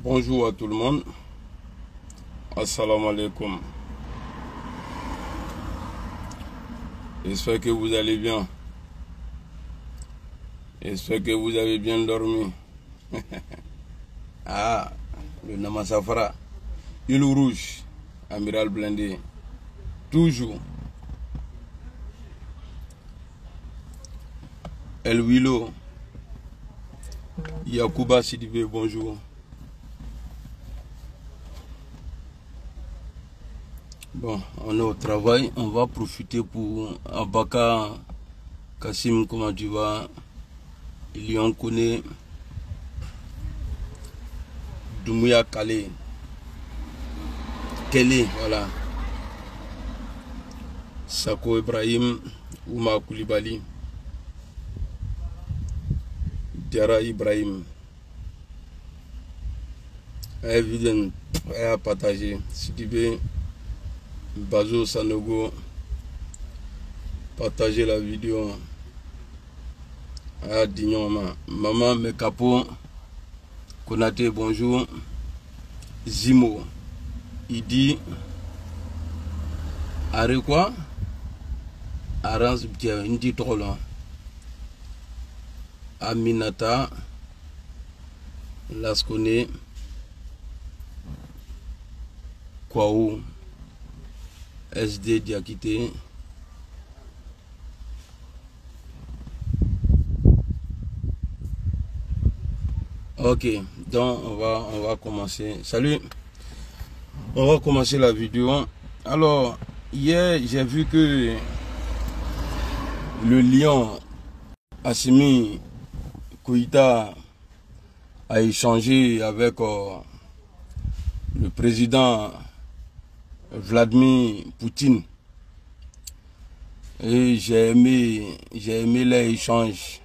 Bonjour à tout le monde. Assalamu alaikum. J'espère que vous allez bien. J'espère que vous avez bien dormi. Ah, le Namasafara, île rouge, amiral blindé. Toujours. El Willow, Yacouba Sidibé, bonjour. Bon, on est au travail, on va profiter pour Abaka Kassim, comment tu vas? Lyon Kone, Doumouya Kale, Kele, voilà. Sako Ibrahim, Ouma Koulibaly, Diara Ibrahim. Évidemment, à partager. Sidibé, Bazo Sanogo, partagez la vidéo. Ah, Dignon, maman Mekapo, Konate, bonjour. Zimo, Idi, Are quoi? Arance, une petite rôle. Aminata, Laskone, Kwaou, SD Diakité. Ok, donc on va commencer. Salut, on va commencer la vidéo. Alors, hier, j'ai vu que le lion Assimi Koïta a échangé avec le président Vladimir Poutine. Et j'ai aimé l'échange.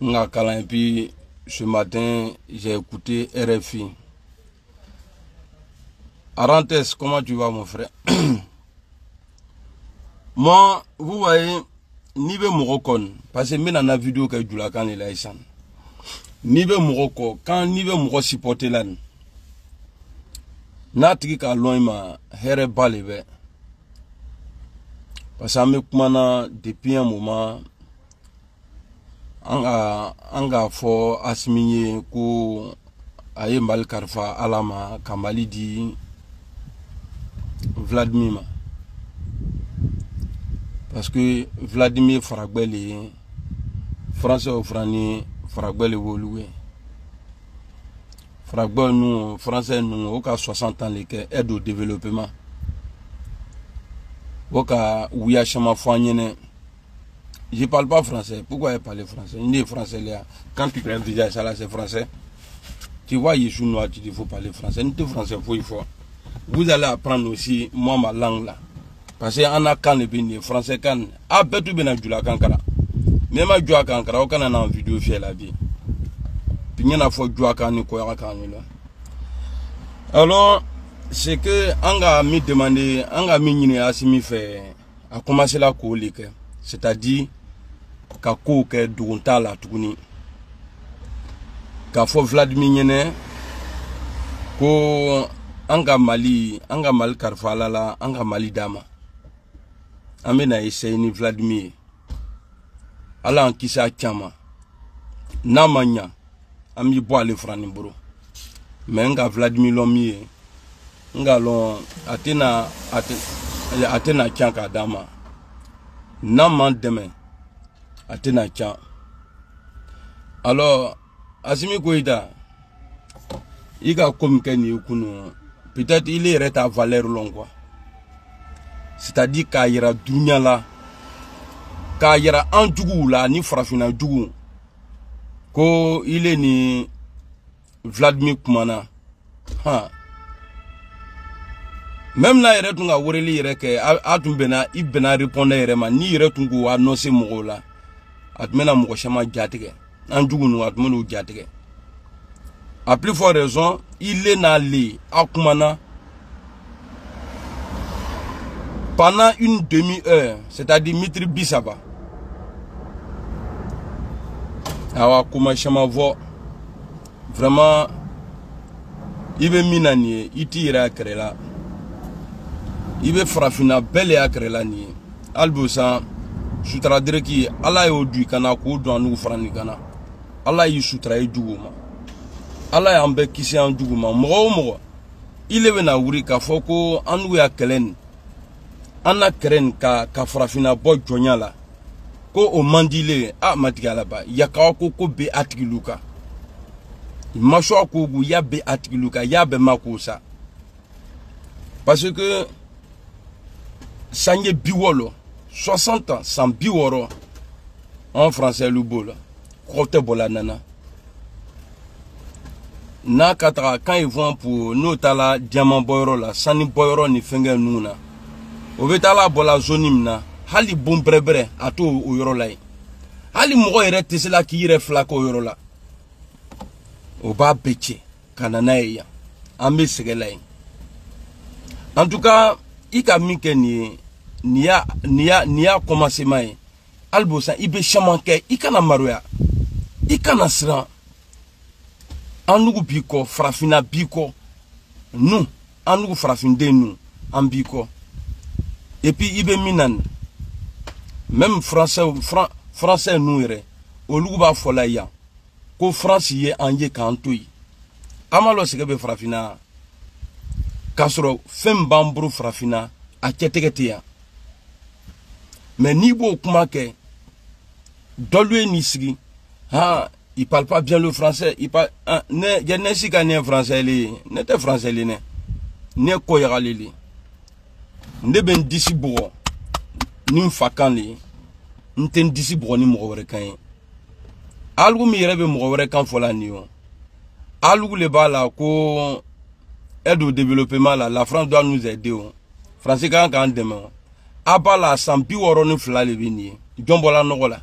Et puis ce matin, j'ai écouté RFI. Arantes, comment tu vas mon frère? Moi, vous voyez, niveau Morocco, parce que même dans la vidéo que je l'ai quand il a échangé. Niveau Morocco, quand niveau Morocco supporté là, n'atri ka loin ma here balebe. Parce que me kumana depuis un moment. Anga fo asminye ko aye mal karfa alama kamali di Vladimir. Parce que Vladimir Faragbeli français au frani Faragbeli woluwe. Faragbeli nous français nous au cas 60 ans les aide au développement. Au cas où il y a chama foignene. Je ne parle pas français. Pourquoi je parle français? Il est français là. Quand tu crées un visage, ça là c'est français. Tu vois, il est chinois, tu dis qu'il faut parler français. Il est français, il faut. Vous allez apprendre aussi, moi, ma langue là. Parce qu'on a quand les français quand. Ah, peut-être bien à la Kankara. Même à la Kankara, on a une vidéo fait la vie. Puis il y a une fois là. Alors, c'est que, on a mis demandé, on a mis à fait, à commencer la colique. C'est-à-dire, ka ko ke dugunta la tuguni ka fo Vladimir nyene ko anga Mali karfala la anga Mali dama amena essayer ni Vladimir ala an kisa chama namanya ami bo ale frani bro mais nga Vladimir lomi nga lon atena chanka dama naman demain Atena Tchan. Alors, Assimi Koïta, il a comme peut-être il est à valeur longue. C'est-à-dire qu'il y a dunya là, qu'il y a un djougou là, ni frafina djougou, qu'il est ni Vladimir Koumana. Même là, il y a un wéreli, il y a répondre, ni il y a un annoncer mon là. Atmena Mokoshama Djatige, Andjougounou Atmeno Djatige. A plus forte raison, il est allé à Koumana pendant une demi-heure, c'est-à-dire Mitri Bissaba. awa kuma shama vo vraiment ibe minani itira krela ibe frafina belle akrela ni albosa sutra direki ala yo du kana ko do anu frani kana ala yi sutra e duguma ala ya ambe kisi an duguma mo ile be na wuri ka foko anu ya kelen ana keren ka frafina bo jonyala ko o mandile a matigala ba yaka ko be atigiluka masho ko gu ya be atigiluka ya be makosa parce que sanye biwolo 60 ans sans biworo en français le bol côté bola nana na katra quand ils vont pour notala diamant boyro la sani boyro ni fenge nuna o betala bola zonimna hali bon brebre ato o yoro lai hali mo ere tesela ki ire flako o yoro la o ba beche kanana ya ambe segelai en tout cas ika minke niya commencé mai albosa ibe chamanke ikana maroya ikana sra anugu biko frafina biko nous anugu frafinde nous ambiko et puis ibe minan même français nous ere olugu ba fola ya ko France ye anje kantoyi amalo segebe frafina kasoro fem bambru frafina a ketegetia mais ni bo kuma ke dolwe ni sigi ha il parle pas bien le français il parle ne je ne si gagne français li ne te français li ne ko yali li ne ben disi bo ni fakan li nten disi bo ni mo wore kan algu mi rebe mo wore kan fola ni o algu le bala ko aide au développement la France doit nous aider o français kan demain abala sampi woro ni fla le bini jombola nogola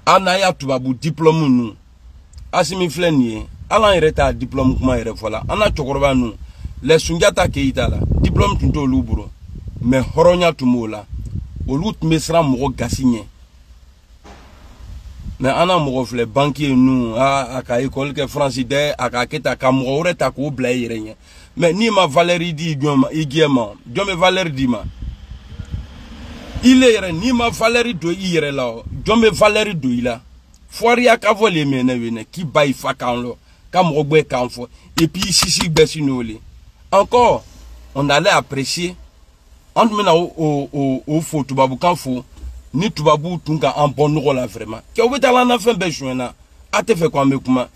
anaya tubabu diplôme nu asimi fleni ala ireta diplôme kuma ire fola ana chokoroba nu les sunjata keita la diplôme tunto luburo mais horonya tumola olut mesra mo gasinye mais ana mo fle banquier nu aka école que France de aka keta ka mo oreta ko blaire nye mais ni ma Valérie di joma igiema jome Valérie di ma il est ni ma Valérie do ire la jome Valérie do ila foria ka volé mene ki bay fakanlo ka mo gbe kanfo et puis sisi besinole encore on allait apprécier on mena au fo tubabu kanfo ni tubabu tunga en bon rôle vraiment ke obetala na fin bejoina ate fait quoi mekuma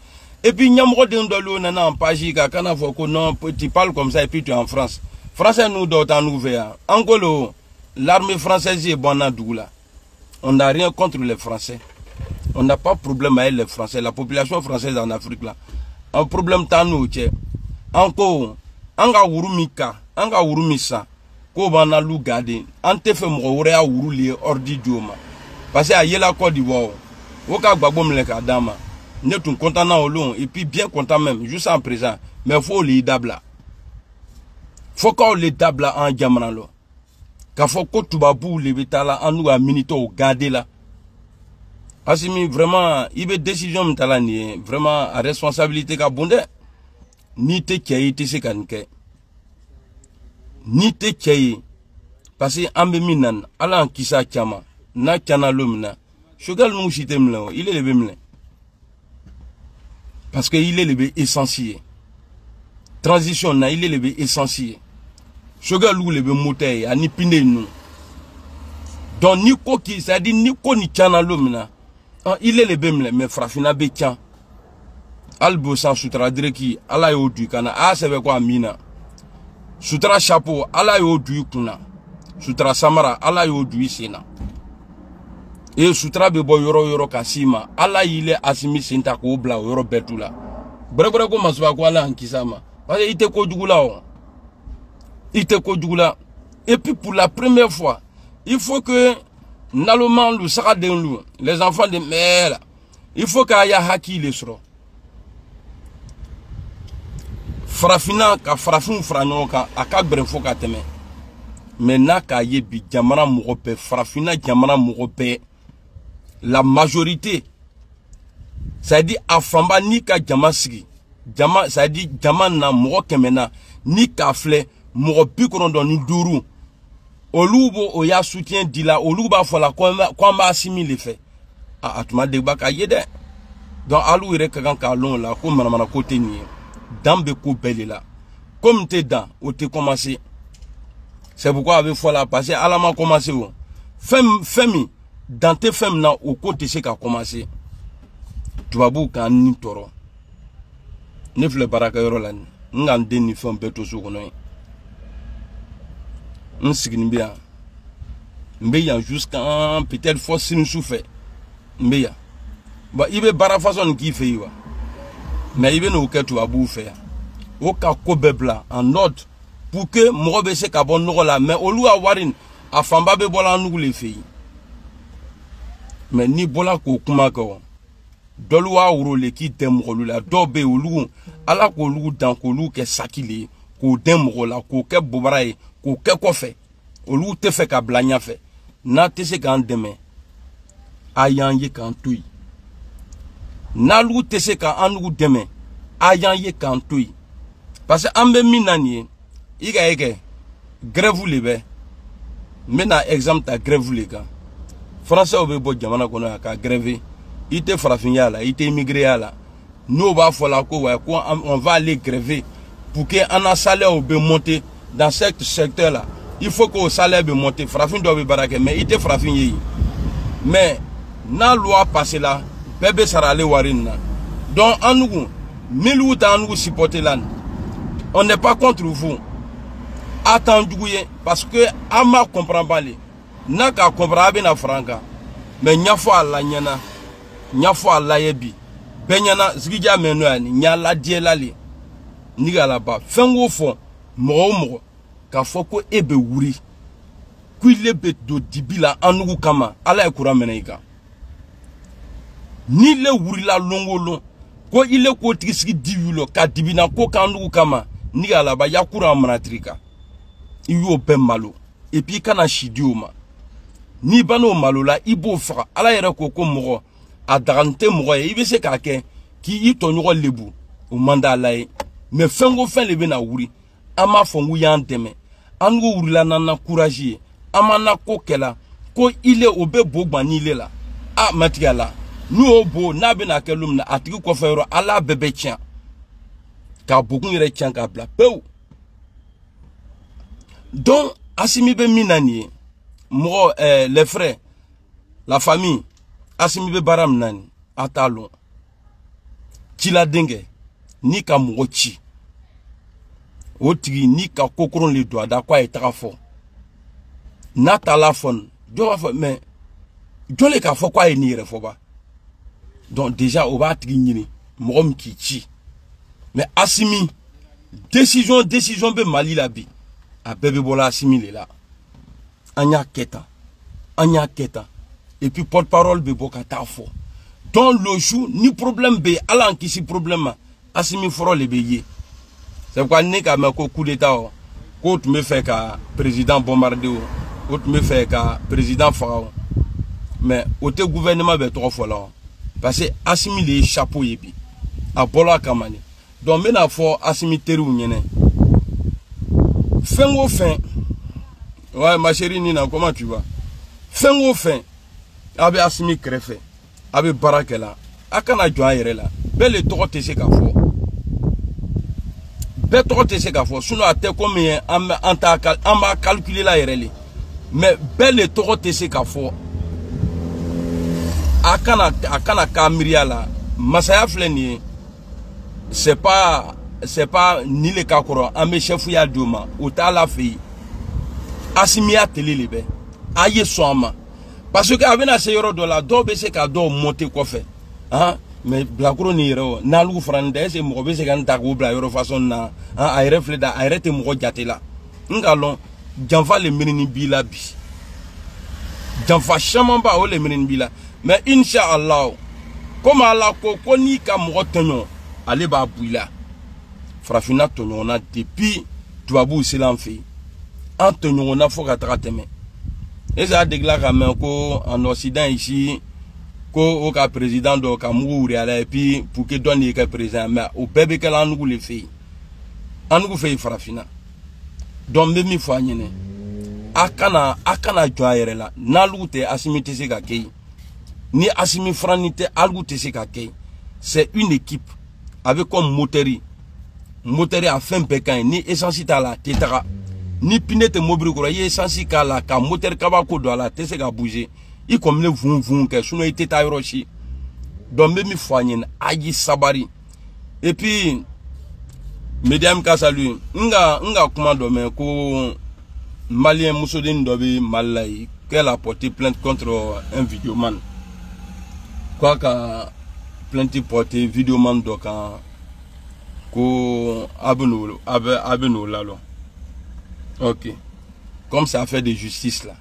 et puis nyamro de ndolo na en page ka kana fo ko non tu parles comme ça et puis tu es en France français nous d'autant ouvert angolo l'armée française est bonne à Doula. On n'a rien contre les Français. On n'a pas de problème avec les Français. La population française en Afrique là. Un problème tant nous tche. Encore, anga urumika, anga urumisa. Ko bana lu gade. Ante fe mo ore a uruli ordi dioma. Parce à yela Côte d'Ivoire. Woka gbagbo mleka dama. Ne tun content na olon et puis bien content même juste en présent. Mais faut les dabla. Faut qu'on les dabla en jamran lo. Ka fo ko tubabu le betala anu a minito garder là asimi vraiment ibe décision mtala ni vraiment a responsabilité ka bonde ni te kei te se kanke ni te kei parce que ambe minan ala kisa chama na kana lomna shogal mu shitemla il est le bemle parce que il est le essentiel transition na il est le essentiel shogal lu le be moté ani pinde nous donc ni ko ki ça dit ni ko ni kana lomna il est le bemle mais frafina be tian albo sans sutra direki ala yo du kana a sebe ko amina sutra chapeau ala yo du kuna sutra samara ala yo du sina et sutra be bo yoro kasima ala ile asimi sinta ko bla yoro betula bre ko masba ko ala ankisama parce que ite ko jugula o ite ko jugula et puis pour la première fois il faut que naloman lu saka den lu les enfants de mère il faut qu'aya haki les sro frafina ka frafun franyo ka aka brefo ka teme mais na ka yebi jamana mogope frafina jamana mogope la majorité ça dit a famba ni ka jama sigi jama ça dit jama na mo kemena ni ka fle mo bi ko don ni duru olubo o ya soutien dila oluba fola ko ma assimile fait a atuma de ba ka yede donc alu ire ka kan ka lon la ko mana côté ni dambe ko belle là comme t'es dans ou t'es commencé c'est pourquoi avec fola passer à la ma commencé ou femme dans tes femmes là au côté c'est qu'a commencé tu vas bou kan ni toro ne fle baraka yoro lan ngan den ni fam beto so kono nsigni bien mbeya jusqu'à peut-être force ni souffert mbeya ba ibe bara façon qui fait wa mais ibe no ketu abu faire o ka ko bebla en ordre pour que mo be se ka bon no la mais olu a warin a famba be bola nu le fait mais ni bola ko kuma ko dolwa wurole ki dem la dobe olu ala ko lu dan ko lu ke sakile ko dem la ko ke bobaraye ko ke ko fe olu te fe ka blanya fe na te se kan deme ayan ye kan tuy na lu te se ka anu deme ayan ye kan tuy parce que ambe minani iga ege grève lebe mena exemple ta grève le kan français obe bo jamana kono ka grève ite farafin la ite immigré la nous va falloir on va aller gréver pour que un salaire obe monter dans ce secteur là il faut que le salaire be monter farafin doit be barake mais ite farafin yi mais na loi passer là bébé sara le warina donc en nous milu ta nous supporter là on n'est pas contre vous attendez parce que ama comprend pas les na ka comprend bien na franca mais nyafo ala nyana nyafo ala yebi benyana zigija meno ani nyala dielali nigala ba fengo fo mo ka foko ebe wuri ku lebe do dibila anugu kama ala ekura menaika ni le wuri la longolo ko ile ko tisiki diwilo ka dibina ko kanugu kama nigala ba yakura manatrika iyo be malo et puis kana shidioma ni bano malo la ibo fra ala yere ko mo a darante mo ibe se ka ke ki ito nyo lebu o manda lai mais fengo fen lebe na wuri ama fongu ya ndeme ango wuri la na courage ama na kokela ko ile obe bogba ni ile la a matiala nu obo na be na kelum na atiki ko fero ala bebe tia ka bogun yere tia ka bla peu donc asimi be minani mo les frères la famille asimi be baram nani atalo kila denge ni ka mochi otigi ni ka kokron le doigt da kwa etara fo na talafon do fa mais jole ka fo kwa ni re fo ba donc déjà o ba tigi nyini mo ki chi mais asimi décision be mali la bi a bébé bola asimi le la anya keta et puis porte-parole be boka tafo donc le jour ni problème be ala qui si problème asimi foro le beye c'est pourquoi ni ka me ko coup d'état ko tu me fait ka président bombardé ko tu me fait ka président farao mais au te gouvernement be trop fort là parce que asimi le chapeau yebi a bola kamani donc mena fo asimi teru nyene fin au fin. Ouais, ma chérie Nina, comment tu vas? Fin au fin. Abe asimi krefe. Abe barakela. Akana joa yere la. Belle toro te se ka fo. Be toro te se ka fo. Sinon ate combien en ma calculer la yere li. Mais belle toro te se ka fo. Akana kamiria la. Masaya fleni. C'est pas ni le kakoro. Ame chef ya duma. Ou ta la fille. Asimia télé libe aye soama parce que avena se yoro dola do be se ka do monter ko fait hein mais blakuro ni yero na lu frande se mo be se kan ta ko bla yoro façon na hein ay reflet da ay rete mo jatela ngalon janfa le menini bila bi janfa chamamba o le menini bila mais inshallah comme ala ko ni ka mo tonyo ale ba buila frafina tonyo na depuis tuabu silan fi Antonio n'a pas de teme. Et ça déclare même qu'en Occident ici, ko ka président do ka mugu ala et puis pour que donne ka président mais au bébé que la nous les filles anugu fait farafina donc même mi fois nyene akana joyere la nalugu te asimi te se ka kei ni asimi franite algu te se ka kei c'est une équipe avec comme moteur à fin pékin ni essence ta la tetara ni pinete mobile ko ye essence ka la ka moteur ka ba ko do la te se ka bouger i comme le vun que suno ite ta yoroshi donc même mi fois nyene aji sabari et puis mesdames ka salut nga kuma do men ko malien Moussoudine dobi malai qu'elle a porté plainte contre un vidéoman quoi ka plainte porté vidéoman do kan ko abeno lalo ok comme ça fait de justice là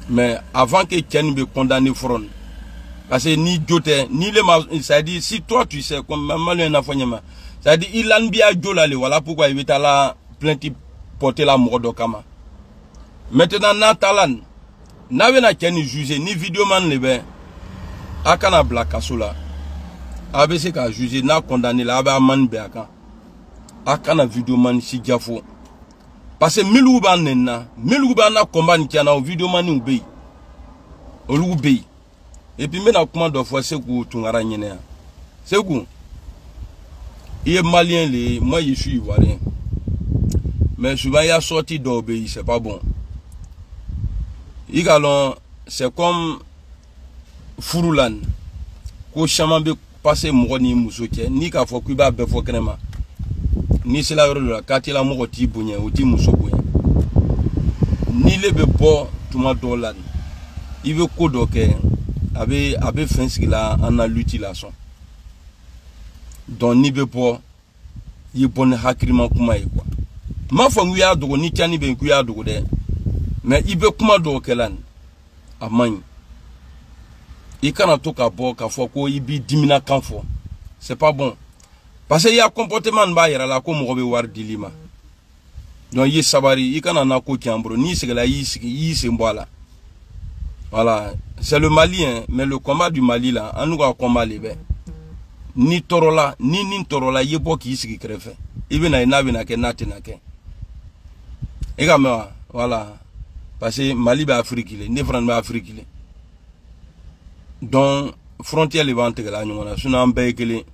mais avant que Ken be condamné front parce que ni jote ni le ça dit si toi tu sais comme malien na fanyama ça dit il anbia jolale voilà pourquoi il est là plainte porter la mort do kama maintenant natalan nawe na Ken juger ni vidéoman lebe akana black kasola ABC ka juger na condamné la aba man be akana vidéoman si jafo parce que milouban na combat ni kana vidéoman ni ubei olubei et puis maintenant comment do fois c'est que tungara nyene c'est que il est malien les moi je suis ivoirien mais souvent il y a sorti d'obéi c'est pas bon igalon c'est comme furulan ko chama be passer moni musoke ni ka fo kuba be fo krema ni c'est la la katila mo ti bunye o ti musobo ni le be bo tuma dolan il veut ko doke abe finski la en l'utilisation donc ni be bo yi bon hakrima kuma yi quoi ma fo ngu ya dogo ni tiani be ngu ya dogo de mais il veut kuma doke lan amany il kana to ka bo ka fo ko ibi dimina kan fo c'est pas bon parce que il y a comportement ba yara la ko mo be war dilima donc yi sabari il kana na ko kiambro ni se la yi se mbola voilà c'est le Mali hein, mais le combat du Mali là en nous combat lebe ni torola ni torola yebo ki sigi krefe ibe na be na ke natina ke e ga ma voilà parce que Mali ba Afrique le ni France ba Afrique le donc frontière levante la nyona suna mbekele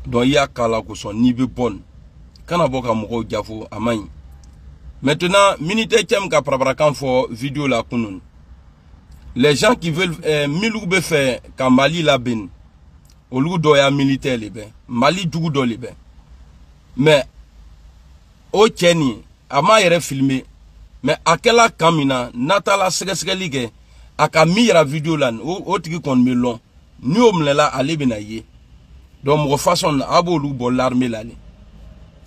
donc il y a kala ko son ni be bon kana boka mo jafo amany maintenant minute kem ka prabarakan fo vidéo la kunun les gens qui veulent miloube faire ka Mali la bin olu do ya militaire lebe Mali dugu do lebe mais o cheni ama yere filmer mais akela kamina natala segesegeli ke aka mira vidéo lan o tigi kon melon ni omlela ale benaye donc mo façon abolu bo l'armée là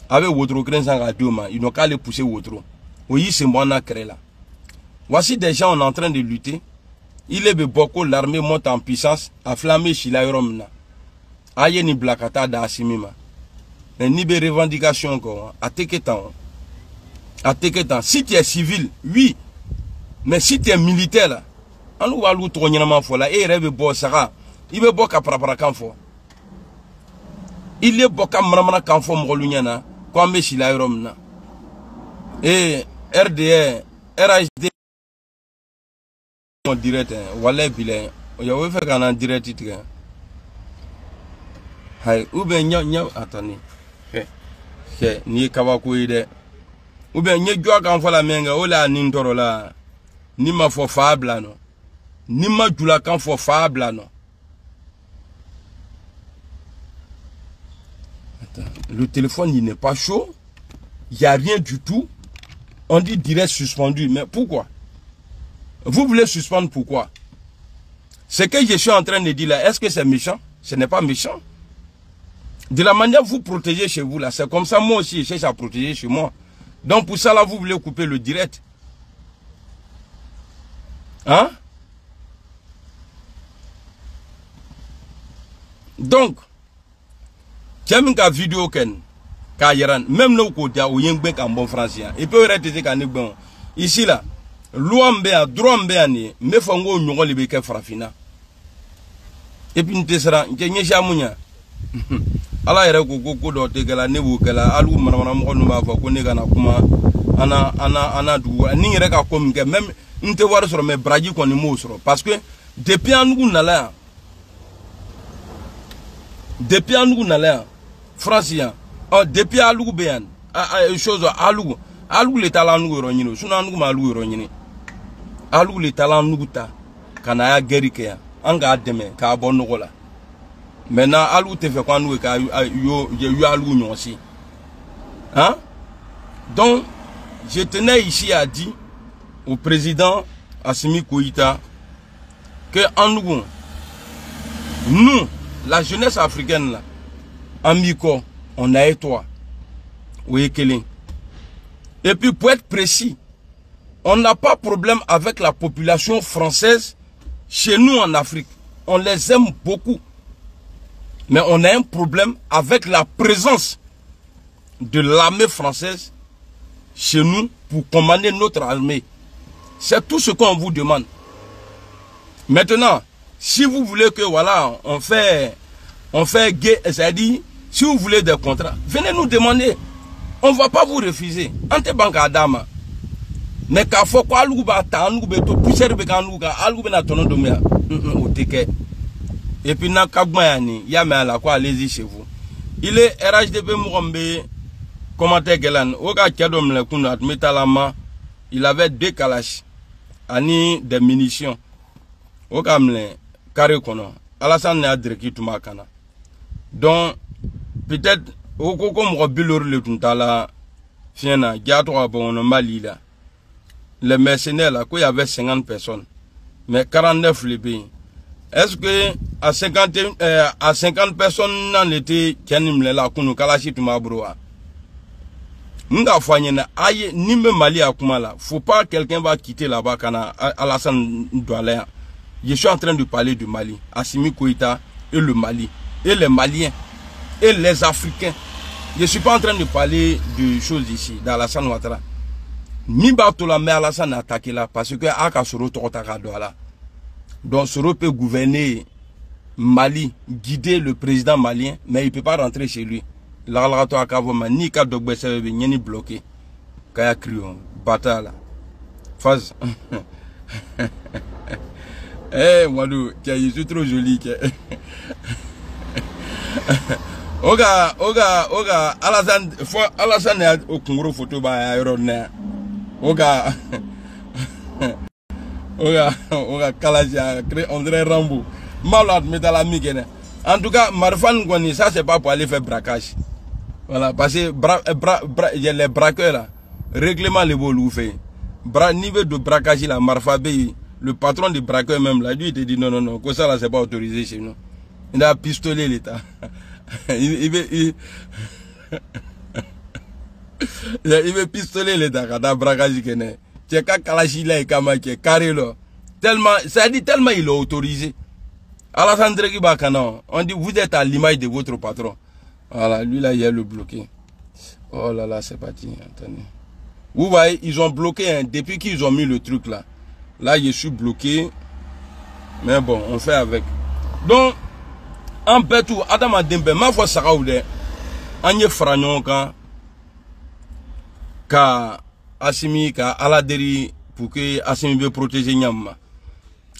avec votre crainte en dioma ils n'ont qu'à les pousser votre oui c'est moi na créé là voici des gens en train de lutter il est beaucoup l'armée monte en puissance à flammer Chila Yoromna aye ni blakata da asimima ni be revendication encore à teketan si tu es civil oui mais si tu es militaire là on va lu to nyama fo la e rebe bo saka ibe bo ka prapara kan fo il est bo ka mramana kan fo mo lunyana ko ambe Chila Yoromna et RDR RHD en direct wala bilen yo we fait en direct titre hay ou bien nya attendez c'est ni kabako ide ou bien nya jwa kan fo la menga o la ni ndoro la ni ma fo fabla no ni ma jula kan fo fabla no attends le téléphone il n'est pas chaud il y a rien du tout on dit direct suspendu mais pourquoi vous voulez suspendre pourquoi? Ce que je suis en train de dire là, est-ce que c'est méchant? Ce n'est pas méchant. De la manière vous protégez chez vous là, c'est comme ça moi aussi je cherche à protéger chez moi. Donc pour ça là, vous voulez couper le direct. Hein? Donc, tiens une vidéo ken, même nous côté ou yen ben en bon français. Il peut rester qu'en bon. Ici là. loi mbea droit mbea ni me fango nyongo libeke farafina et puis ntesera nke nyesha munya ala yere ko do tegala ne bu kala alu manamana mo no ma fa ko ne kana kuma ana du ni yere ka ko mke même nte war sur me braji ko ni mo sur parce que depuis anu nala francien depuis alu beyan chose alu le talent nous ronino suna anu ma alu ronini alu le talent nous ta kana ya gerike ya anga deme ka bonno gola maintenant alu te fait quoi nous ka yo alu nyonsi hein. Donc je tenais ici à dire au président Assimi Goïta que nous la jeunesse africaine là en Miko on a toi oui Kelly. Et puis pour être précis, on n'a pas problème avec la population française chez nous en Afrique. On les aime beaucoup. Mais on a un problème avec la présence de l'armée française chez nous pour commander notre armée. C'est tout ce qu'on vous demande. Maintenant, si vous voulez que voilà, on fait c'est-à-dire, si vous voulez des contrats, venez nous demander. On ne va pas vous refuser. Ante banka adama. Mais quand faut quoi aluba ta aluba to pousser be kanuga aluba na tono domia. Oteke. Et puis na kagmayani ya me ala quoi allez-y chez vous. Il est RHDP Mourombe commentaire gelan oga kedom le kunu admetalama il avait 2 kalash ani des munitions. Oga mle carré kono. Alassane na direki tuma kana. Donc peut-être comme Robilor le Tuntala, Fiena, Giato Abon, Mali là. Les mercenaires là, il y avait 50 personnes. Mais 49 les pays. Est-ce que à 50 personnes dans l'été, Kenim là, Kunu Kalashi Tumabroa. Nga Fanyena, aïe, ni même Mali à Kumala. Faut pas quelqu'un va quitter là-bas, Kana, Alassane Doualea. Je suis en train de parler du Mali. Assimi Goïta et le Mali. Et les Maliens. Et les Africains. Je ne suis pas en train de parler de choses ici, dans Alassane Ouattara. Ni Batola, mais Alassane a attaqué là, parce que Aka Soro Torotaka là. Donc Soro peut gouverner Mali, guider le président malien, mais il ne peut pas rentrer chez lui. L'Alato Akavoma, ni Kadogbe Sebe, ni bloqué. Kaya Krion, Batala. Phase. Eh, Wadou, je suis trop joli. Oga, Alassane au Congo photo ba Iron. Oga, Kalaja, André Rambo. Malade, mais dans la migène. En tout cas, Marfan Gwani, ça c'est pas pour aller faire braquage. Voilà, parce que il y a les braqueurs là. Règlement les vols ou fait. Niveau de braquage là, Marfa Bey, le patron des braqueurs même là, lui il te dit non, que ça là c'est pas autorisé chez nous. Il a pistolet l'État. Il veut pistoler l'État quand il braquage qui est. C'est quand Kalashi là et Kama qui est carré là. Tellement, ça dit tellement il a autorisé. Alassane Bakana, on dit vous êtes à l'image de votre patron. Voilà, lui là il a le bloqué. Oh là là, c'est parti. Attendez. Vous voyez, ils ont bloqué hein, depuis qu'ils ont mis le truc là. Là, je suis bloqué. Mais bon, on fait avec. Donc, en fait, tout, Adam Adembe, ma foi, ça va où est. On y est fragnon quand. Assimi, Aladeri, pour que Assimi veut protéger Nyama.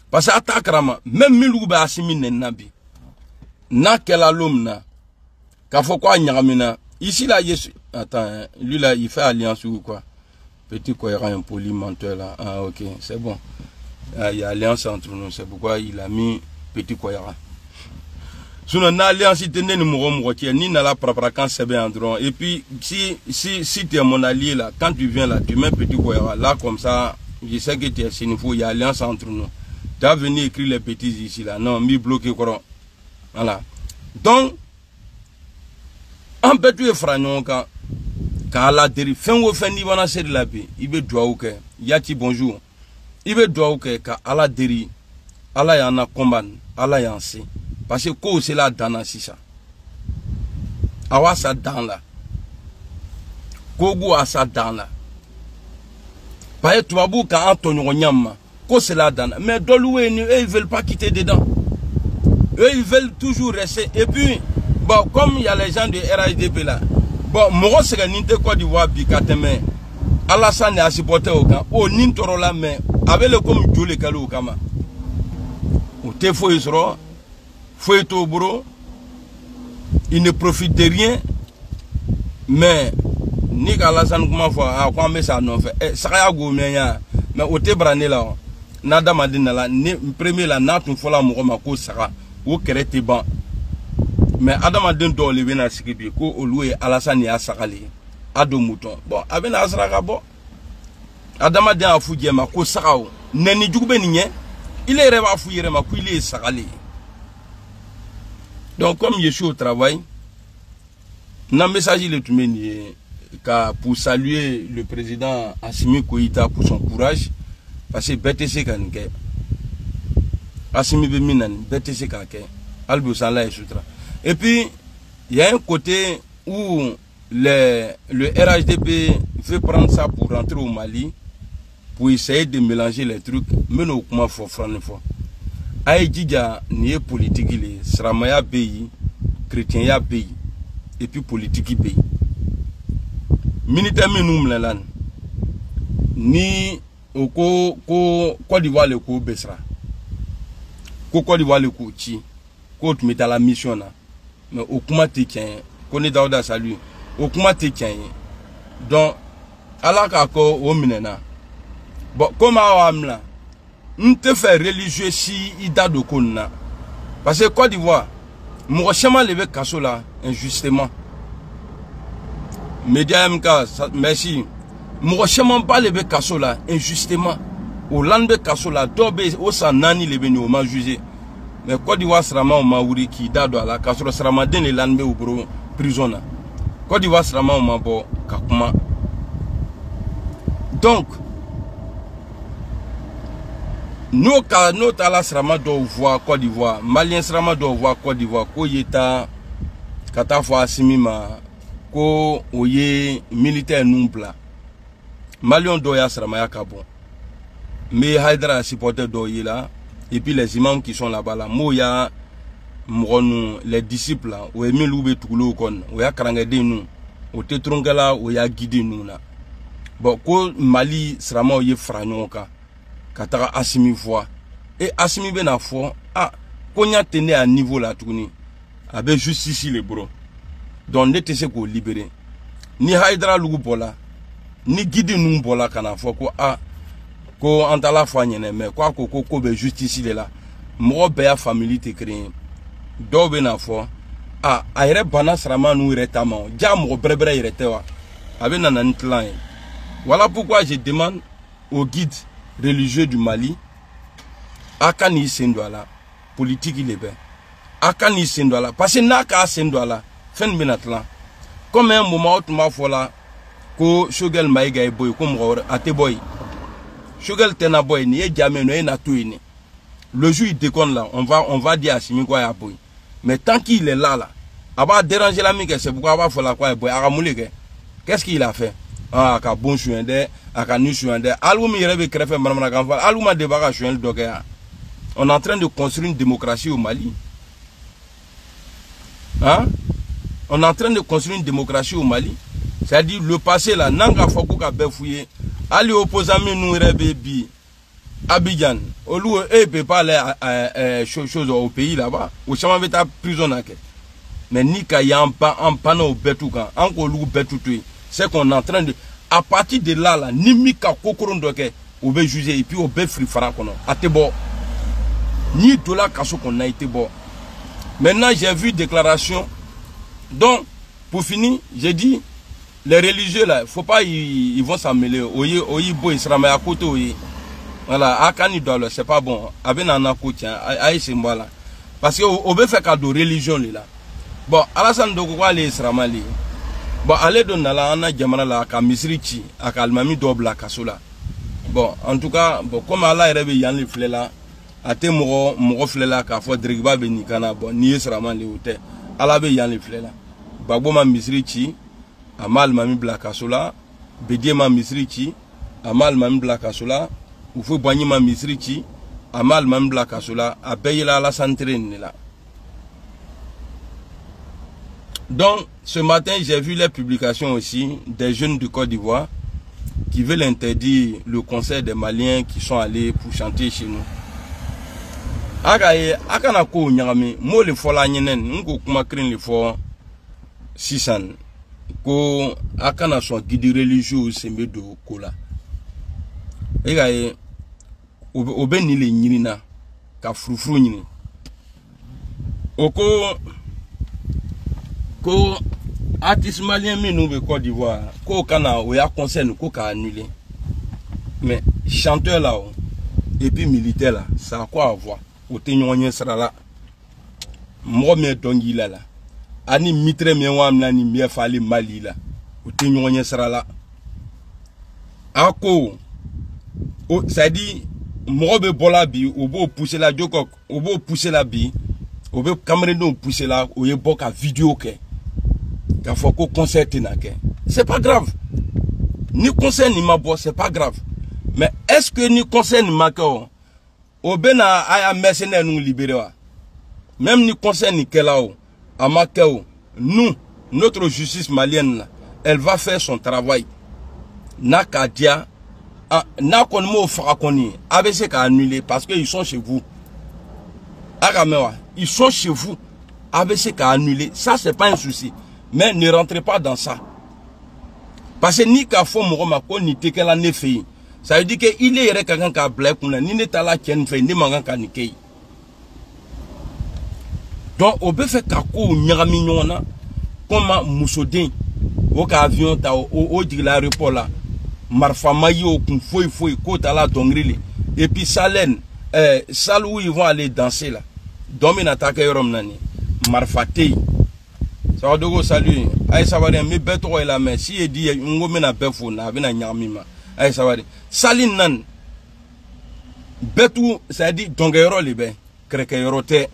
Parce que attaque Rama, même Milouba Assimi n'est nabi. Na kelalum na. Quand faut quoi Nyamina. Ici là, attends, lui là, il fait alliance ou quoi? Petit cohérent impoli menteur là. Ah ok, c'est bon. Il y a alliance entre nous, c'est pourquoi il a mis petit cohérent. Sinon, l'alliance, il tenait le mouron ni n'a la propre quand c'est bien endroit. Et puis, si tu es mon allié là, quand tu viens là, tu mets petit cohérent. Là, comme ça, je sais que tu es signifié, il y a alliance entre nous. Tu as venu écrire les bêtises ici là. Non, mi bloqué quoi. Voilà. Donc, en fait, tu es fragnon quand la dérive, fin ou fin, il va de la vie. Il veut droit ou que, yati bonjour. Il veut droit ou que, à la dérive, Allah y en a combat, Allah y en sait. Parce que quoi c'est là dans ça. Awa ça dans là. Kogo a ça dans là. Paye Toubabou quand Antonio Nyama. C'est la donne. Mais Doloué, eux, ils ne veulent pas quitter dedans. Eux, ils veulent toujours rester. Et puis, bon, comme il y a les gens de RHDP là, bon, moi, c'est que Ninte Côte d'Ivoire, Bikateme, Alassane a supporté au camp. Oh, Nintoro là, mais avec le comme Dieu le calou au Kama. Ou te fouille sera, fouille au bureau, il ne profite de rien, mais, ni qu'Alassane comment faire, à quoi mais ça non fait. Ça y a goûté, mais au te brané là. Nada madina la ne premier la natun fola mo ma ko saka o kerete ban mais adama den do le bena sikibi ko oluwe Alassane ya sakali ado mouton bon abena asraka bo adama den afuje ma ko saka o neni jugbe ni nye il est reba fuyere ma ko il est sakali. Donc comme je suis au travail na message le tumeni ka pour saluer le président Assimi Goïta pour son courage. Parce que BTC kanke Assimi Beminan BTC kanke Albou Sala et Soutra. Et puis il y a un côté où le RHDP veut prendre ça pour rentrer au Mali pour essayer de mélanger les trucs mais non comment faut franc fois Aïdja ni politique il est Sramaya pays chrétien ya pays et puis politique pays militaire minum lan ni ko Côte d'Ivoire le ko besra ko Côte d'Ivoire le ko chi ko tu meta la mission na mais au kuma te tien ko ne Daouda salut au kuma te tien donc ala ka ko o minena bon comme amla nte fait religieux si ida do konna parce que Côte d'Ivoire mo chama levé kaso là injustement média MK merci. Moi, je ne pas lever kaso là injustement. Au lendemain kaso là, dobe au sanani le beni au ma jugé. Mais Côte d'Ivoire sera au maouri qui dado à la kaso sera ma den le lendemain au bureau prison. Côte d'Ivoire sera au ma bo kakuma. Donc, nous à la sera ma do voir Côte d'Ivoire, Malien sera ma do voir Côte d'Ivoire, ko yeta katafo Assimima, ko oye militaire numpla. Malion doya Sramaya Kabon. Mais Haïdra supporter doye là. Et puis les imams qui sont là-bas là. Moya, les disciples là. Ou Emile Loube Toulouse kon. Ou ya Karangede nous. Ou Tetrongala ou ya guide nous là. Bon, ko Mali Srama ou ye Franyoka. Katara Assimi fois. Et Assimi ben a fois. Ah, konya tenait à niveau là tourni. Avec juste ici les bros. Donc n'était ce qu'on libérer. Ni Haïdra Loubola. Ni guide nous bola kana fo ko a ko antala fo nyene mais quoi ko be justice là mo be ya family te créer do be na fo a ayre bana srama nous retama ja mo brebre irete wa avec nana ntlan. Voilà pourquoi je demande aux guides religieux du Mali akani sendwala politique il est bien akani sendwala parce que naka sendwala fen benatlan comme un moment où ma fo là ko Shogel Maïga et boy comme ate boy Shogel tena boy ni jamais no na touine le jour il déconne là on va dire à Assimi quoi ya boy mais tant qu'il est là aba déranger la mique c'est pourquoi va faire quoi boy aramuleke qu'est-ce qu'il a fait ah ka bon chouende aka nu chouende alum il rebe créer manamana kan fa aluma de baka chouende doka on est en train de construire une démocratie au Mali hein on est en train de construire une démocratie au Mali. C'est-à-dire le passé là, nanga foko ka befouye, ali opposant nous rebebi, Abidjan, au lieu peut pas aller chose au pays là-bas, au chemin de ta prison mais ni ka y a un panneau au betouka, encore lou betouté, c'est qu'on est en train de, à partir de là ni mika kokoron doke, au be juger et puis au be free farakono, à te bo, ni de la kaso qu'on a été bon. Maintenant j'ai vu déclaration, donc pour finir, j'ai dit. Les religieux là, faut pas ils vont s'en mêler. Oyi boy sera mais à côté oyi. Voilà, akani doit c'est pas bon. Avec nana côté, aïe c'est moi là. Parce que on veut faire cadeau religion là. Bon, Alassane Doko quoi les sera mali. Bon, allez donner là on a jamana là ka misrichi, aka almami double la kasola. Bon, en tout cas, bon comme Allah est réveillé en les fleurs là, à te mo fleurs là ka faut drigba beni kana bon ni sera mali hôtel. Allah be yan les fleurs là. Bagbo ma misrichi Amal mami blakasola, Bédié ma misrichi, amal mam blaka sola ou faut boigner ma misrichi amal mam blaka sola a payer la santé là. Donc ce matin j'ai vu les publications aussi des jeunes du Côte d'Ivoire qui veulent interdire le concert des Maliens qui sont allés pour chanter chez nous. Akaye akana ko nyame mo le fola nyenen ngo kuma krin le fo 600 ko akana son guide religieux sembedo kola egaye obeni le nyirina ka frufru nyini oko ko artiste malien minu be Côte d'Ivoire ko kana o ya concert ko ka annuler mais chanteur là et puis militaire là ça a quoi à voir au témoigner sera là moi me dongi là ani mitre me wa mnani me fali mali là au témoigner sera là ako o ça dit moi be bola bi o bo pousser la jokok o bo pousser la bi o be caméra no pousser là o ye boka vidéo ke ka faut ko concert na ke c'est pas grave ni concert ni ma bo c'est pas grave mais est-ce que ni concert ni ma ko Obena aya mercenaire nous libérer. Même ni concerne ni kelao, amakao, nous, notre justice malienne, elle va faire son travail. Nakadia, na konmo frakoni, ABC ka annulé parce qu'ils sont chez vous. Agamewa, ils sont chez vous. ABC ka annulé, ça c'est pas un souci. Mais ne rentrez pas dans ça. Parce que ni ka fo moroma ko ni tekela ne fait. Ça veut dire qu'il est quelqu'un qui a blé pour ni n'est là qui fait ni mangan kanike. Donc on peut faire kako nyami nyona comme musodin au avion ta au de l'aéroport là marfa mayo kun foi ko ta la dongrile et puis salen salle où ils vont aller danser là domine attaque yorom nani marfa tei ça va dogo salut ay savare me beto la mais si e dit ngome na befo na bina nyami ma ay savare Saline nan betu ça dit dongero libe krekeyoro te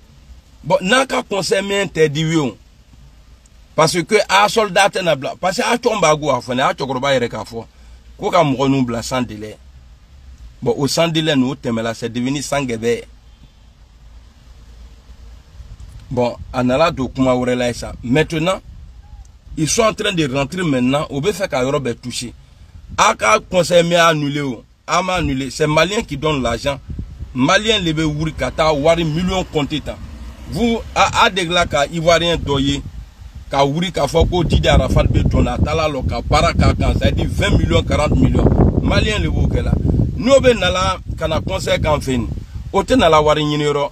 bon naka conseil interdit parce que a soldat na bla parce que a tomba go afone a chokroba yere ka fo ko ka mo nu bla sans délai bon au sans délai nous temela c'est devenu sangebe bon anala do kuma wurela ça maintenant ils sont en train de rentrer maintenant au be fait ka yoro touché. Aka conseil mais annulé ama annulé c'est Malien qui donne l'argent Malien lebe wuri kata wari millions compté temps vous a dégla ka ivoirien doyer ka wuri ka foko Didi Arafat be dona tala loka baraka kan ça dit 20 millions 40 millions Malien le bokela no be nala kana conseil kan feni ote nala wari nyinero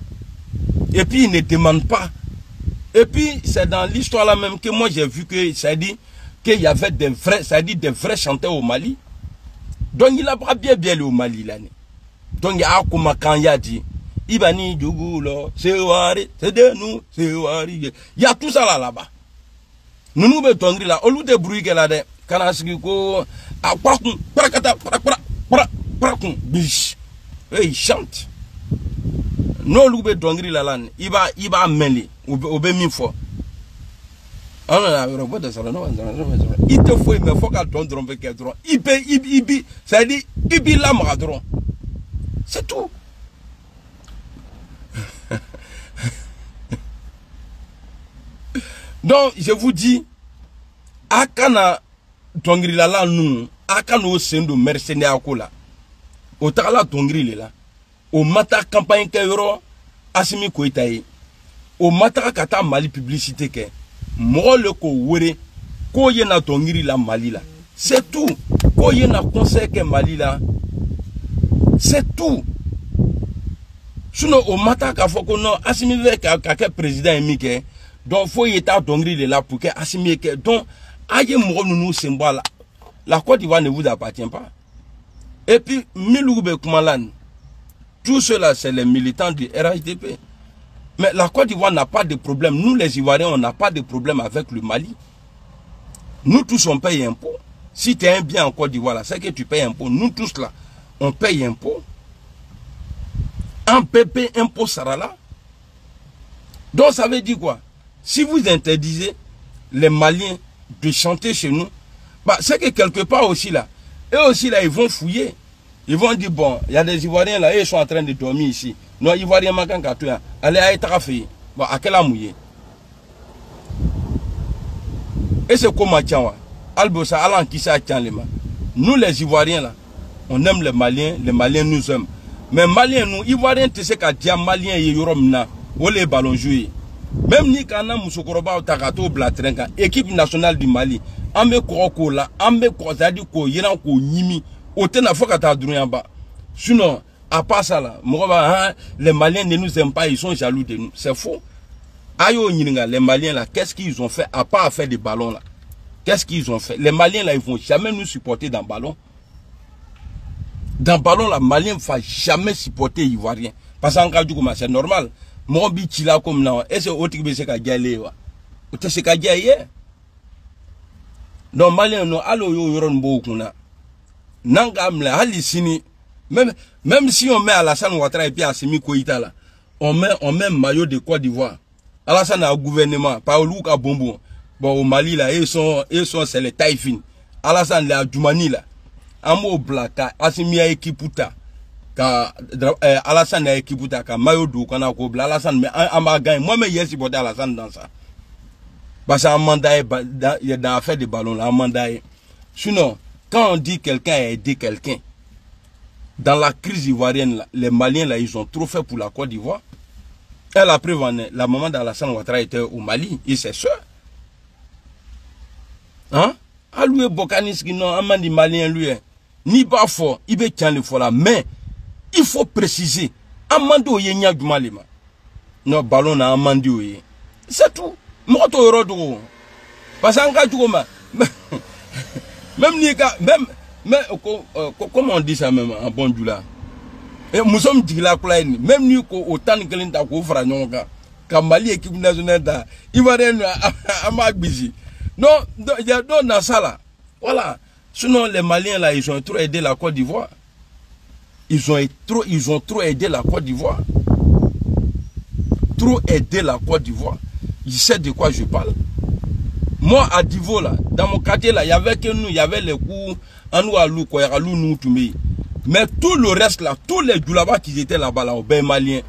et puis il ne demande pas et puis c'est dans l'histoire là même que moi j'ai vu que ça dit qu'il y avait des vrais, ça dit des vrais chanteurs au Mali. Donc il a pas bien au Mali l'année. Donc il y a comme quand il a dit, Ibani Djougoulo, c'est Wari, c'est de nous, c'est Wari. Il y a tout ça là-bas. Nous nous mettons là, au lieu de bruit qu'elle a de, quand on se dit quoi, à biche, il chante. Nous nous mettons là, il va mêler, au bémi fort. Il te faut, mais il faut qu'elle donne drôme. Ça dit, il la maradron. C'est tout. Donc, je vous dis, Akana Tongri là, nous, Akana au sendo mercenaire à Kola. Au Tala Tongri là. Au Mata campagne Kayoro, Asimi Koitaï. Au Mata Kata Mali publicité que. Moi le ko wéré ko yena tongiri la Mali là c'est tout ko yena conseil que Mali là c'est tout sinon au matin ka foko non asimi ve ka président emike donc faut yeta tongiri là pour que asimi que donc aye mo nous symbole la Côte d'Ivoire ne vous appartient pas et puis Miloube Kumalan tout cela c'est les militants du RHDP. Mais la Côte d'Ivoire n'a pas de problème. Nous, les Ivoiriens, on n'a pas de problème avec le Mali. Nous tous, on paye impôt. Si tu as un bien en Côte d'Ivoire, c'est que tu payes impôt. Nous tous, là, on paye impôt. Un PP, impôt, sera là. Donc, ça veut dire quoi? Si vous interdisez les Maliens de chanter chez nous, bah, c'est que quelque part aussi, là, Eux aussi, là, ils vont fouiller. Ils vont dire, bon, il y a des Ivoiriens là, ils sont en train de dormir ici. Non, Ivoiriens manquent qu'à tout. Allez, à Etarafé. Bon, à quel mouillé? Et c'est comment tiens, Albosa, Alan qui ça tient les mains. Nous, les Ivoiriens là, on aime les Maliens nous aiment. Mais Maliens, nous, Ivoiriens, tu sais qu'à dire Maliens et Yoromna, où les ballons joués. Même ni kana Moussokoroba ou Takato Blatrenka, équipe nationale du Mali, Ambe Koroko là, Ambe Kozadi Ko, Yeran Ko Nimi, Otena Fokata Drouyamba. Sinon, à part ça là, les Maliens ne nous aiment pas, ils sont jaloux de nous. C'est faux. Ayo Nyiringa, les Maliens là, qu'est-ce qu'ils ont fait à part faire des ballons là? Qu'est-ce qu'ils ont fait? Les Maliens là, ils vont jamais nous supporter dans le ballon. Dans le ballon, les Maliens ne vont jamais supporter les Ivoiriens. Parce qu'en cas de c'est normal. Mon biti là comme là, et c'est autre que c'est qu'à galer. C'est qu'à galer. Donc, Maliens, non, allo yo yoron bokuna. Nangam la, halisini. Même si on met Alassane Ouattara et puis Assimi Koïta là, on met maillot de Côte d'Ivoire. Alassane a un gouvernement, pas au Louka Bombo. Bon, au Mali là, ils sont c'est les taïfines. Alassane là, Djoumani là. Amo Blaka, Assimi a équiputa. Alassane a équiputa, ka maillot d'eau qu'on a coupé. Alassane, mais a gagné. Moi, mais hier, si porté Alassane dans ça. Parce qu'un mandat, il y a dans l'affaire des ballons là, un mandat. Sinon, quand on dit quelqu'un a aidé quelqu'un, dans la crise ivoirienne, là, les Maliens là, ils ont trop fait pour la Côte d'Ivoire. Et la preuve en est, la maman d'Alassane Ouattara était au Mali, et c'est sûr. Hein? À lui, Bokanis, non, un des Maliens, lui, ni pas fort, il veut tiens le fort là, mais il faut préciser, Amando Yenya du Malima. Non, ballon à Amando Yenya. C'est tout. Moi, tu es parce qu'en cas de même comment on dit ça même en bon du là? Nous sommes dit là, même nous, autant que l'on a fait Franyonga, comme Mali équipe nationale, il va rien à Magbizi. Non, il y a dans ça là. Voilà. Sinon, les Maliens là, ils ont trop aidé la Côte d'Ivoire. Ils ont trop aidé la Côte d'Ivoire. Trop aidé la Côte d'Ivoire. Je sais de quoi je parle. Moi, à Divo, là, dans mon quartier, là, il y avait que nous, il y avait les coups, en nous, à l'ou, quoi, à l'ou, nous, tout mais tout le reste, là, tous les Djoulaba qui étaient là-bas, là, au ben malien.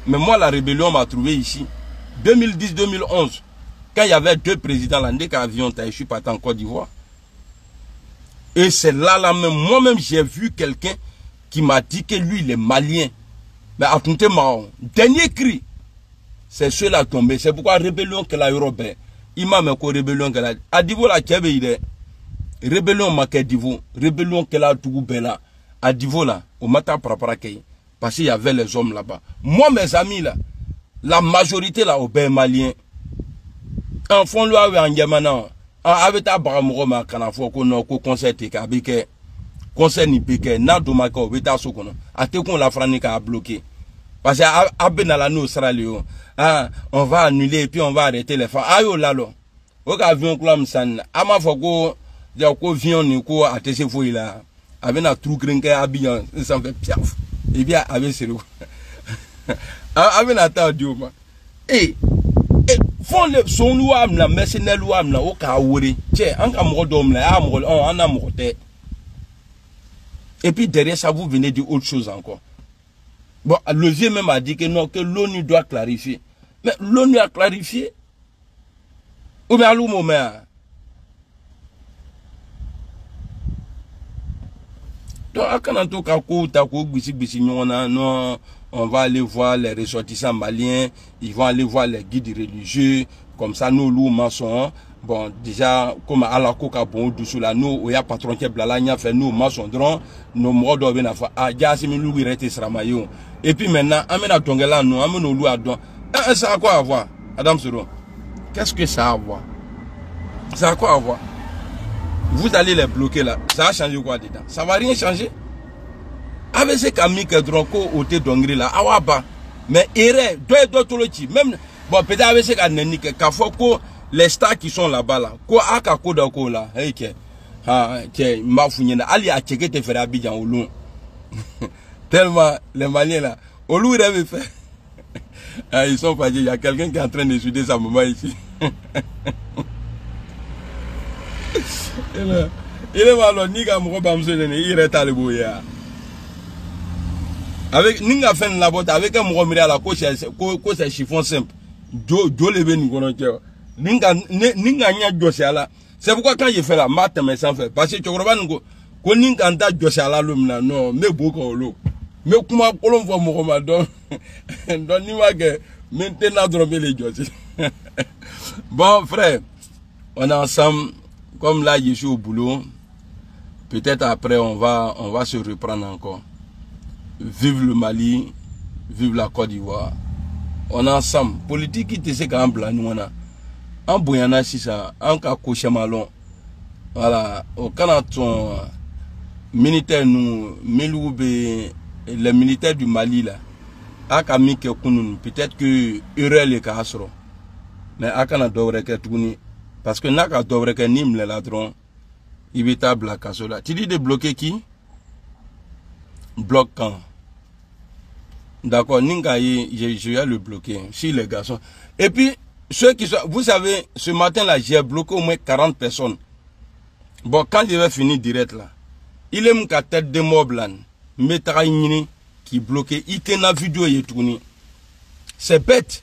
Mais moi, la rébellion m'a trouvé ici. 2010-2011, quand il y avait deux présidents, là, dès qu'avion, je suis parti en Côte d'Ivoire. Et c'est là, là, même, moi-même, j'ai vu quelqu'un qui m'a dit que lui, il est malien. Mais à tout marron. Dernier cri, c'est ceux-là tombés. C'est pourquoi rébellion que la européenne. Il m'a mis quoi rébellion que la. À Divo la Kébé il est. Rébellion ma Divo. Rébellion que la Tougoubela. À Divo là, au matin Praparakei. Parce qu'il y avait les hommes là-bas. Moi, mes amis là, la majorité là, au ben malien. En fond, là, en Yamana. Avec ta baramoroma, kanafo, qu'on conseil tekabike. Conseil ni peke. Na domaka, au beta sokono. A te kon la franica a bloqué. Parce qu'à Benalano sera Léon. Ah, on va annuler et puis on va arrêter les femmes. Ayo lalo. Au avion comme ça. Ama foko, dia ko vion ni ko atese fo ila. Avec na trou gringa abiyan, ça fait piaf. Et bien avec sérieux. Avec na ta dioma. Fon le son louam na mercenaire louam na o ka wori. Tiens, an ka mo dom la, on a mo te. Et puis derrière ça vous venez dire autre chose encore. Bon, le vieux même a dit que non, que l'ONU doit clarifier. Mais l'ONU a clarifié. Ou bien, allô, mon mère. Donc, on va aller voir les ressortissants maliens, ils vont aller voir les guides religieux, comme ça, nous, nous, maçons. Bon, déjà, comme à la coca, bon, dessous là, nous, il y a patron qui est blala, fait nous, maçons, nos mots doivent venir à faire, ah, déjà, c'est nous, il reste Sramayo. Et puis maintenant, amène à Tongela, nous, amène au loup à don. Ça a quoi à voir, Adam Sero? Qu'est-ce que ça a à voir? Ça a quoi à voir? Vous allez les bloquer là, ça a changé quoi dedans? Ça va rien changer. Avec ces camis que Dronko au thé d'Ongri là, awaba. Mais erreur, d'autres même, bon, peut-être avec ces canis que Kafoko, les stars qui sont là-bas là, quoi, Akako d'Oko là, hey, que, m'a fouillé, Ali a checké te faire Abidjan au long. Tellement, les Maliens là, au loup, il avait fait. Ah, ils sont pas dit, il y a quelqu'un qui est en train de suder sa maman ici. Il est malo ni ka mo ba mso ne il est talebo ya. Avec ninga fait la botte avec un mo miri à la ko c'est chiffon simple. Jo le ben ngono tio. Ninga nya josiala. C'est pourquoi quand il fait la maths mais sans faire parce que tu crois ngo ko ninga nda josiala lumna non mais beaucoup lo. Mais comment on voit Mohamed donc ni ma que maintenant dromer les josi. Bon frère, on est ensemble comme là je suis au boulot. Peut-être après on va se reprendre encore. Vive le Mali, vive la Côte d'Ivoire. On est ensemble. Politique qui te sait qu'en blanc nous on a. En Boyana si ça, en cas coché malon. Voilà, au Canada militaire nous Meloube les militaires du Mali là. Aka mike kunun peut-être que erreur les kasro. Mais aka na dovre ke tuni parce que naka dovre ke nim le ladron. Ibita bla kasola. Tu dis de bloquer qui? Bloc quand? D'accord, Ninga, je vais le bloquer. Si les garçons. Et puis, ceux qui sont. Vous savez, ce matin-là, j'ai bloqué au moins 40 personnes. Bon, quand je vais finir direct là, il est mon tête de moblan. Mettra une qui bloqué. Il était dans la vidéo et tourné. C'est bête.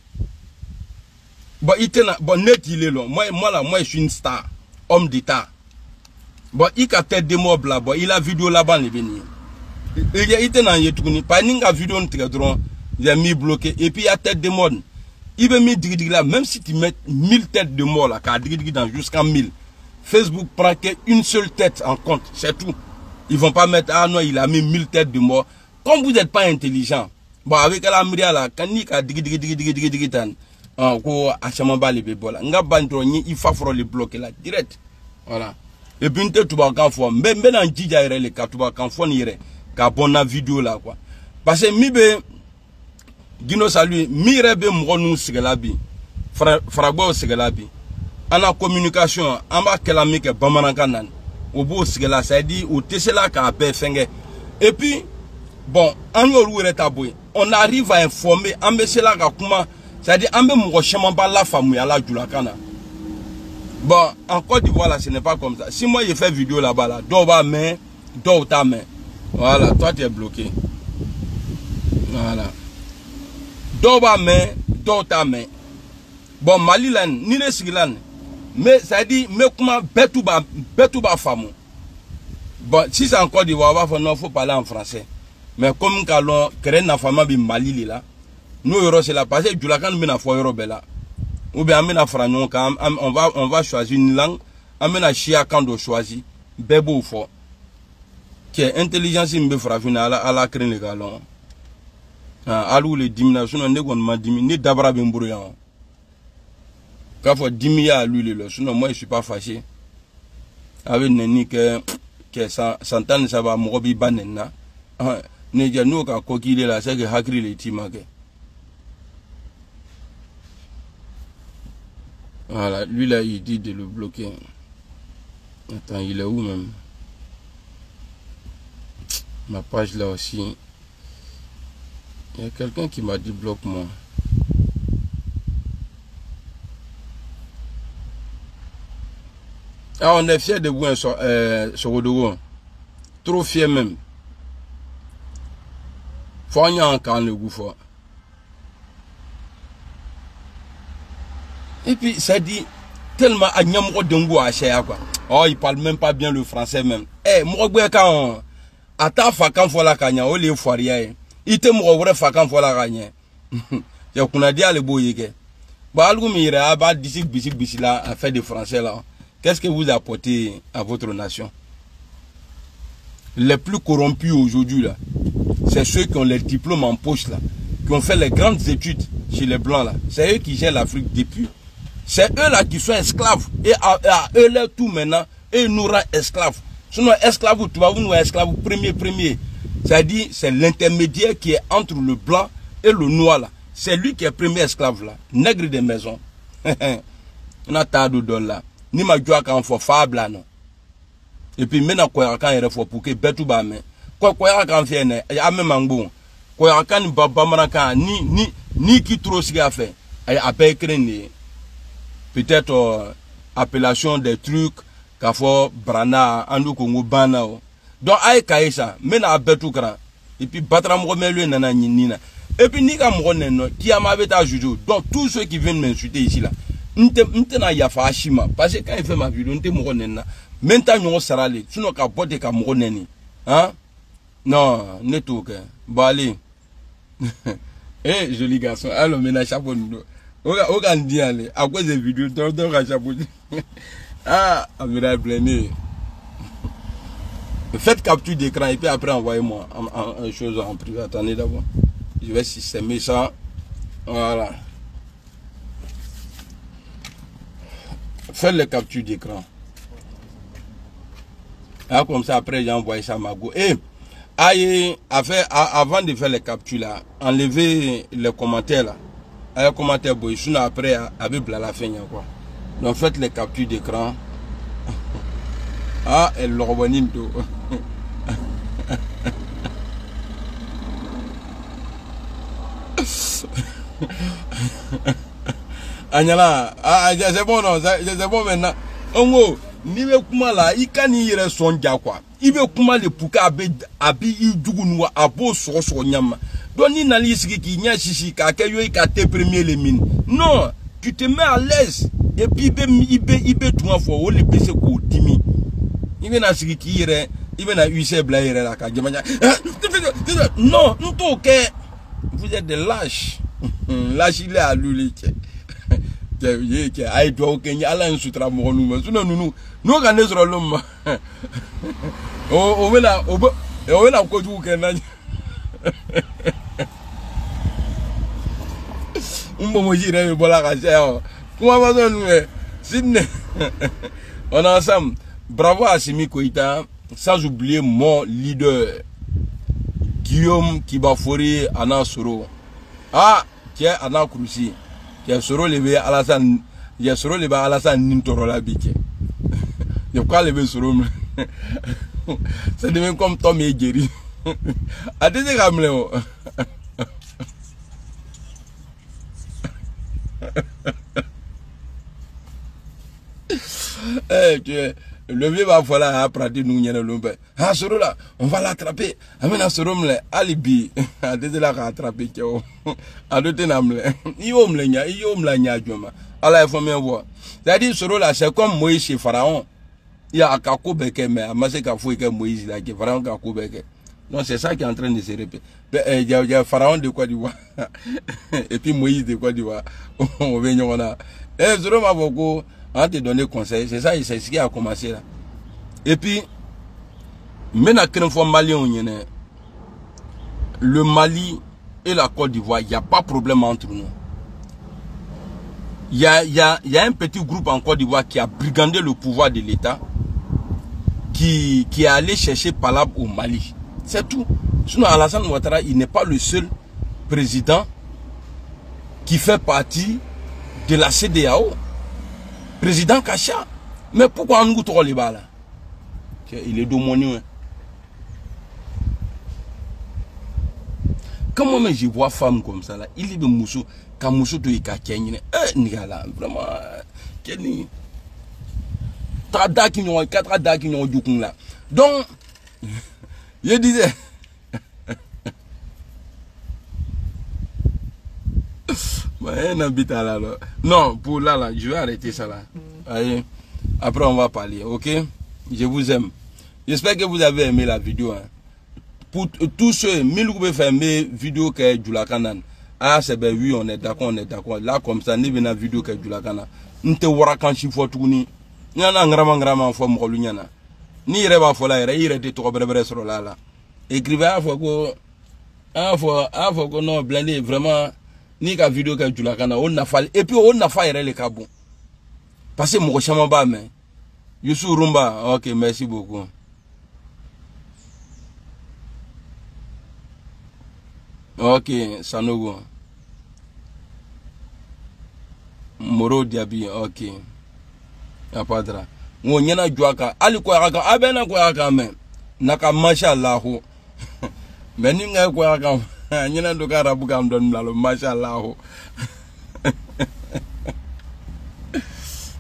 Bon, il était bon, net, il est là. Moi, je suis une star. Homme d'État. Bon, il a tête de moblan. Bon, il a vidéo là-bas, les bénis. Il y a été dans les pas n'inga vidéo il a mis bloqué et puis il y a tête de mort. Il veut mettre là même si tu mets 1000 têtes de mort là dans jusqu'à 1000. Facebook prend qu'une seule tête en compte, c'est tout. Ils vont pas mettre ah non, il a mis 1000 têtes de mort. Comme vous n'êtes pas intelligent. Bon avec la mria là, quand il a ko achamamba les bebola. Nga bandroni il faut le bloquer là direct. Voilà. Et puis tu vas quand faut même en dija les katuba quand faut nire. Ka bona vidéo là quoi parce que mibe gino salut mirebe mronu sigelabi fragbo sigelabi ana communication amba kelami ke bamananka nan obo sigela ça dit au tesela ka be fenge et puis bon en yoru retaboy on arrive à informer ambesela ka kuma ça dit ambe mgo chemamba la famu ya la julakana. Bon en Côte d'Ivoire là ce n'est pas comme ça. Si moi je fais vidéo là-bas là doba main do ta main. Voilà, toi tu es bloqué. Voilà. Doba main, do ta main. Bon, Malilan, ni les Sigilan. Mais ça dit, mais comment Betouba femme. Bon, si c'est encore du Wawa, il faut parler en français. Mais comme quand crée na femme bi Mali là, nous euros c'est la passé, du lacan mena fo euro bella. Ou bien amena fragnon quand on va choisir une langue, amena chia quand on choisit, bebo fort. Qui est intelligence mbe frafina à la crème les galons. Alou les diminutions ne gon ma diminuer d'abra bembrouillant. Quand faut diminuer à lui le sinon moi je suis pas fâché. Avec neni que santan ça va mobi banena. Ne dia no ka kokile la c'est que hakri les timake. Voilà, lui là il dit de le bloquer. Attends, il est où même? Ma page là aussi. Il y a quelqu'un qui m'a dit bloque-moi. Ah, on est fiers de vous sur Odogo. Trop fiers même. Faut y encore le goût fort. Et puis ça dit tellement à Nyamro Dengo à Chéa quoi. Oh, il parle même pas bien le français même. Eh, moi quand ata fakan fola kanya o le foria ite mo wore fakan fola kanya ya kuna dia le boyeke ba algo mi ira ba disi bisi là à faire de français là. Qu'est-ce que vous apportez à votre nation? Les plus corrompus aujourd'hui là, c'est ceux qui ont les diplômes en poche là, qui ont fait les grandes études chez les blancs là. C'est eux qui gèrent l'Afrique depuis. C'est eux là qui sont esclaves et à eux là tout maintenant et nous rend esclaves. Sinon, esclave, tu vas vous esclave premier. C'est-à-dire, c'est l'intermédiaire qui est entre le blanc et le noir là. C'est lui qui est premier esclave là. Nègre de maison. On a tas de dollars. Ni ma joie quand faut fable là non. Et puis maintenant quoi quand il faut pour que betu ba mais quoi quand fait ne a même mango. Quoi quand baba maraka ni qui trop ce qu'il a fait. A pas écrit peut-être appellation des trucs Kafo Brana, Andou Kongo Bana. Donc, aïe Kaïsa, mena betou kran. Et puis, batra m'romelu nana nina. Et puis, nika m'roneno, qui a m'avait à juger. Donc, tous ceux qui viennent m'insulter ici là, n'tena yafa ashima. Parce que quand il fait ma vidéo, n'te m'ronena. Maintenant, nous sarale, sinon, qu'à pote qu'à m'roneni. Hein? Non, n'est tout, ok. Bon, allez. Eh, joli garçon. Alors, maintenant, chapeau. Aucun dit, allez. À cause des vidéos, donc, à chapeau. Ah, amiral Blené. Faites capture d'écran et puis après envoyez-moi une chose en privé. Attendez d'abord. Je vais systémer ça. Voilà. Faites les captures d'écran. Ah, comme ça, après, j'ai envoyé ça à ma go. Et, avant de faire les captures là, enlevez les commentaires là. Les commentaires, bon, sinon après, avec la fin, quoi. Donc, faites les captures d'écran. Ah, elle le revenit tout. Anyala, c'est bon, non, c'est bon maintenant. Ongo, ni be kuma la, I ka ni yere sonja quoi. I be kuma le puka abi I dugu nuwa abo so nyama. Donc ni nali siki ki nya shishi ka ke yo ka te premier les mines. Non, tu te mets à l'aise et puis ibe tout en fo le pese ko dimi. Ibe na siki ki yere, ibe na UC bla yere la ka jamanya. Non, n'to OK. Vous êtes des lâches. Lâche il est à l'oulique. Aïe, toi, ok, il y a là un sutra pour nous. Nous, regardons sur l'homme. On va la côte où qu'on a. On va manger un peu la race. Comment va nous? Sydney. On est ensemble. Bravo à Simi Koïta. Sans oublier mon leader. Guillaume Kibafori Anasoro. Ah, tiens, Anna Kouroussi. J'ai soro levé Alassane, j'ai soro levé Alassane Nintoro la bique. Je crois lever soro. Ça devient comme Tom et Jerry. A des gamlés. Eh, le vieux va falloir apprendre nous n'y a l'ombre. Ah soro là, on va l'attraper. Amène soro me alibi. A des là attraper tio. A deux tenamle. Iom la nya joma. Allah faut bien voir. C'est-à-dire soro là c'est comme Moïse chez Pharaon. Il y a Kako Beke mais Amase Kafou que Moïse là qui Pharaon Kako Beke. Donc c'est ça qui est en train de se répéter. Il y a Pharaon de Côte d'Ivoire. Et puis Moïse de Côte d'Ivoire. On vient on a. Eh soro m'a beaucoup on te donner conseil, c'est ça, c'est ce qui a commencé là. Et puis, maintenant que nous sommes Maliens, le Mali et la Côte d'Ivoire, il n'y a pas de problème entre nous. Il y a un petit groupe en Côte d'Ivoire qui a brigandé le pouvoir de l'État, qui est allé chercher palabre au Mali. C'est tout. Sinon, Alassane Ouattara, il n'est pas le seul président qui fait partie de la CEDEAO. Président Kacha. Mais pourquoi on nous trouve les balles? Il est domonieux. Comment même je vois femme comme ça là, il est de moussou, quand moussou to ikakenye. Nigala, vraiment. Kenny. Trada qui n'ont quatre da qui n'ont du coup là. Donc, je disais. Non, pour là, je vais arrêter ça là. Allez, après on va parler, ok? Je vous aime. J'espère que vous avez aimé la vidéo. Hein. Pour tous ceux, 1000 vous pouvez faire mes vidéos que du Lakanan. Ah, c'est ben oui, on est d'accord, on est d'accord. Là, comme ça, ni bien la vidéo que du Lakanan. N'te wara quand il faut tout ni. N'yana ngrama en forme rolunyana. Ni reba fola, il était trop bref sur là. Écrivez à fois que non, blindé, vraiment. Ni ka vidéo ka jula kana on na fall et puis on na fa yere le kabon parce que mo chama ba mais Youssou Rumba OK merci beaucoup OK Sanogo Moro Diaby OK apadra ngo nyana juaka ali ko aka abena ko aka men naka mashallah mais ni nga ko aka Nyana do ka rabu kam don lalo machallah.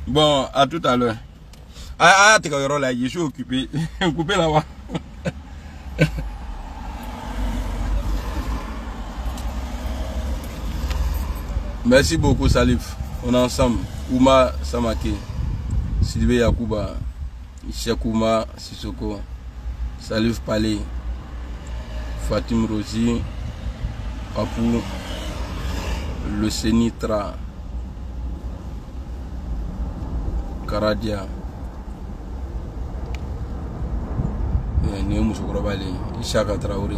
Bon, à tout à l'heure. Ah, t'es là, je suis occupé. Coupé là-bas. Merci beaucoup, Salif. On est ensemble. Ouma Samake, Sylvie Yakuba, Chekouma Sissoko, Salif Palé, Fatim Rosi, Papou, Le Senitra, Karadia, Néo Moussoukrabali, Ishaka Traoré.